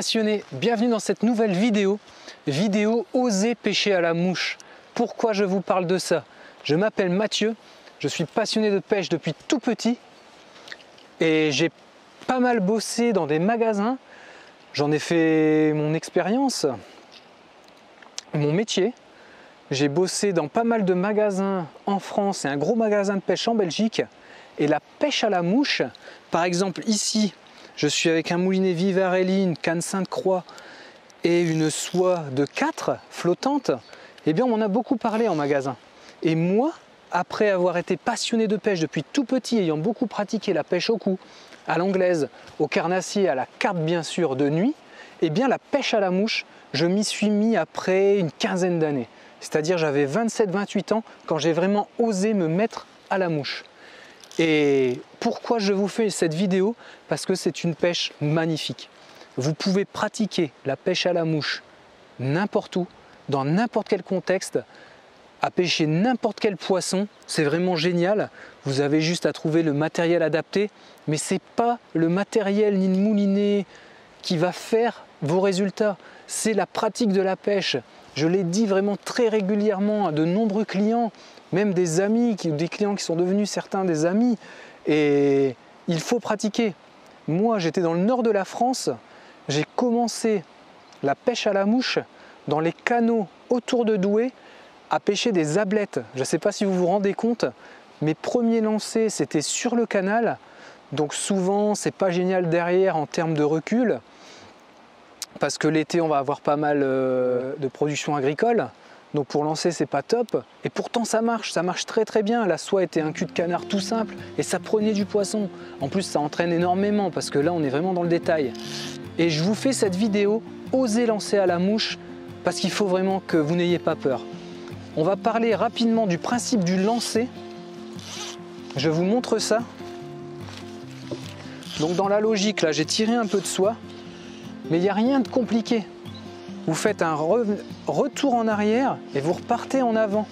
passionnés, bienvenue dans cette nouvelle vidéo Oser pêcher à la mouche. Pourquoi je vous parle de ça? Je m'appelle Mathieu, je suis passionné de pêche depuis tout petit et j'ai pas mal bossé dans des magasins. J'en ai fait mon expérience, mon métier. J'ai bossé dans pas mal de magasins en France et un gros magasin de pêche en Belgique. Et la pêche à la mouche, par exemple ici, je suis avec un moulinet Vivarelli, une canne Sainte-Croix et une soie de 4 flottante. Eh bien, on m'en a beaucoup parlé en magasin. Et moi, après avoir été passionné de pêche depuis tout petit, ayant beaucoup pratiqué la pêche au cou, à l'anglaise, au carnassier, à la carpe bien sûr de nuit, eh bien la pêche à la mouche, je m'y suis mis après une quinzaine d'années. C'est-à-dire j'avais 27-28 ans quand j'ai vraiment osé me mettre à la mouche. Et pourquoi je vous fais cette vidéo? Parce que c'est une pêche magnifique. Vous pouvez pratiquer la pêche à la mouche n'importe où, dans n'importe quel contexte, à pêcher n'importe quel poisson. C'est vraiment génial. Vous avez juste à trouver le matériel adapté, mais ce n'est pas le matériel ni le moulinet qui va faire vos résultats. C'est la pratique de la pêche. Je l'ai dit vraiment très régulièrement à de nombreux clients, même des amis, des clients qui sont devenus certains des amis. Et il faut pratiquer. Moi, j'étais dans le nord de la France. J'ai commencé la pêche à la mouche dans les canaux autour de Douai à pêcher des ablettes. Je ne sais pas si vous vous rendez compte, mes premiers lancers, c'était sur le canal. Donc souvent, c'est pas génial derrière en termes de recul. Parce que l'été, on va avoir pas mal de production agricole. Donc pour lancer, c'est pas top. Et pourtant, ça marche très très bien. La soie était un cul de canard tout simple et ça prenait du poisson. En plus, ça entraîne énormément parce que là, on est vraiment dans le détail. Et je vous fais cette vidéo, osez lancer à la mouche, parce qu'il faut vraiment que vous n'ayez pas peur. On va parler rapidement du principe du lancer. Je vous montre ça. Donc dans la logique, là, j'ai tiré un peu de soie. Mais il n'y a rien de compliqué. Vous faites un retour en arrière et vous repartez en avant.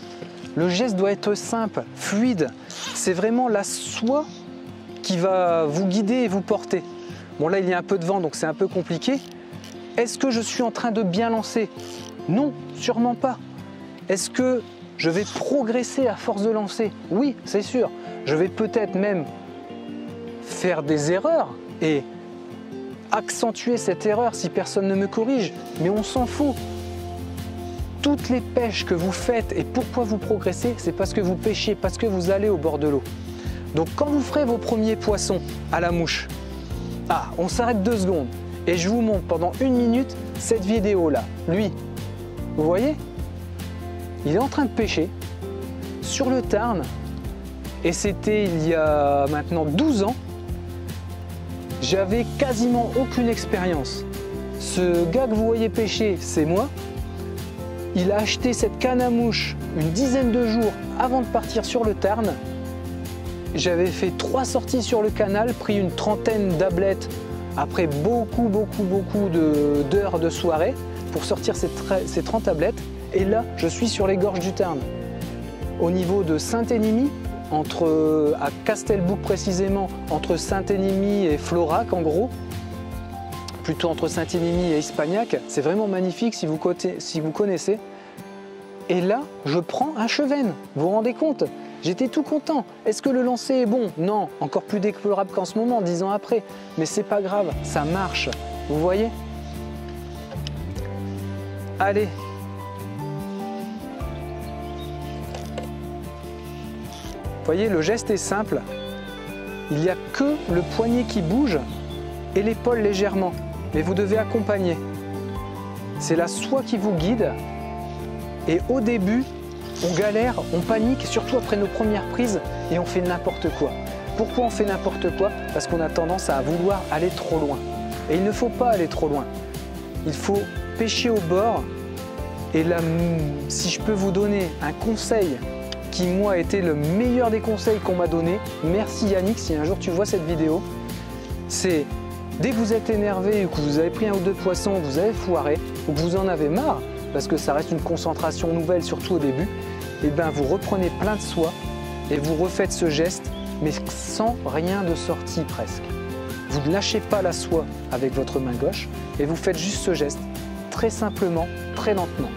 Le geste doit être simple, fluide. C'est vraiment la soie qui va vous guider et vous porter. Bon là, il y a un peu de vent, donc c'est un peu compliqué. Est-ce que je suis en train de bien lancer? Non, sûrement pas. Est-ce que je vais progresser à force de lancer? Oui, c'est sûr. Je vais peut-être même faire des erreurs et accentuer cette erreur si personne ne me corrige, mais on s'en fout. Toutes les pêches que vous faites et pourquoi vous progressez, c'est parce que vous pêchez, parce que vous allez au bord de l'eau. Donc quand vous ferez vos premiers poissons à la mouche, on s'arrête 2 secondes et je vous montre pendant 1 minute cette vidéo là. Lui, vous voyez, il est en train de pêcher sur le Tarn et c'était il y a maintenant 12 ans. J'avais quasiment aucune expérience. Ce gars que vous voyez pêcher, c'est moi. Il a acheté cette canne à mouche une dizaine de jours avant de partir sur le Tarn. J'avais fait 3 sorties sur le canal, pris une trentaine d'ablettes après beaucoup d'heures de soirée pour sortir ces 30 ablettes. Et là, je suis sur les gorges du Tarn. Au niveau de Saint-Énimie, à Castelbouc précisément, entre Saint-Énimie et Florac en gros, plutôt entre Saint-Énimie et Ispagnac, c'est vraiment magnifique si vous connaissez. Et là, je prends un chevenne, vous vous rendez compte? J'étais tout content. Est-ce que le lancer est bon? Non, encore plus déplorable qu'en ce moment, 10 ans après. Mais c'est pas grave, ça marche, vous voyez? Allez. Vous voyez, le geste est simple. Il n'y a que le poignet qui bouge et l'épaule légèrement. Mais vous devez accompagner. C'est la soie qui vous guide. Et au début, on galère, on panique, surtout après nos premières prises, et on fait n'importe quoi. Pourquoi on fait n'importe quoi? Parce qu'on a tendance à vouloir aller trop loin. Et il ne faut pas aller trop loin. Il faut pêcher au bord. Et là, si je peux vous donner un conseil qui moi a été le meilleur des conseils qu'on m'a donné, merci Yannick si un jour tu vois cette vidéo, c'est dès que vous êtes énervé ou que vous avez pris 1 ou 2 poissons, que vous avez foiré ou que vous en avez marre, parce que ça reste une concentration nouvelle surtout au début, et bien vous reprenez plein de soie et vous refaites ce geste mais sans rien de sorti presque. vous ne lâchez pas la soie avec votre main gauche et vous faites juste ce geste, très simplement, très lentement.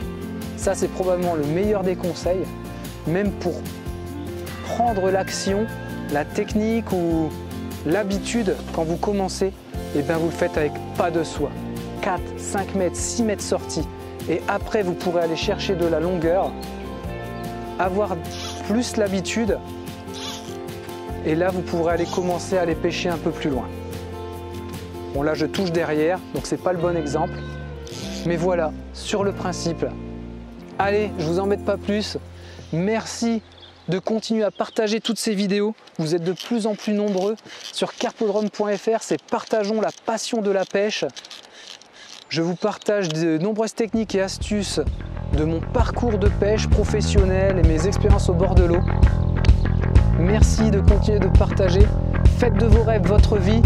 Ça, c'est probablement le meilleur des conseils, même pour prendre l'action, la technique ou l'habitude quand vous commencez, et bien vous le faites avec pas de soie. 4, 5 mètres, 6 mètres sortis. Et après, vous pourrez aller chercher de la longueur, avoir plus l'habitude. Et là, vous pourrez aller commencer à aller pêcher un peu plus loin. Bon, là, je touche derrière, donc c'est pas le bon exemple. Mais voilà, sur le principe. Allez, je vous embête pas plus. Merci de continuer à partager toutes ces vidéos. Vous êtes de plus en plus nombreux sur carpodrome.fr. C'est partageons la passion de la pêche. Je vous partage de nombreuses techniques et astuces de mon parcours de pêche professionnel et mes expériences au bord de l'eau. Merci de continuer de partager. Faites de vos rêves votre vie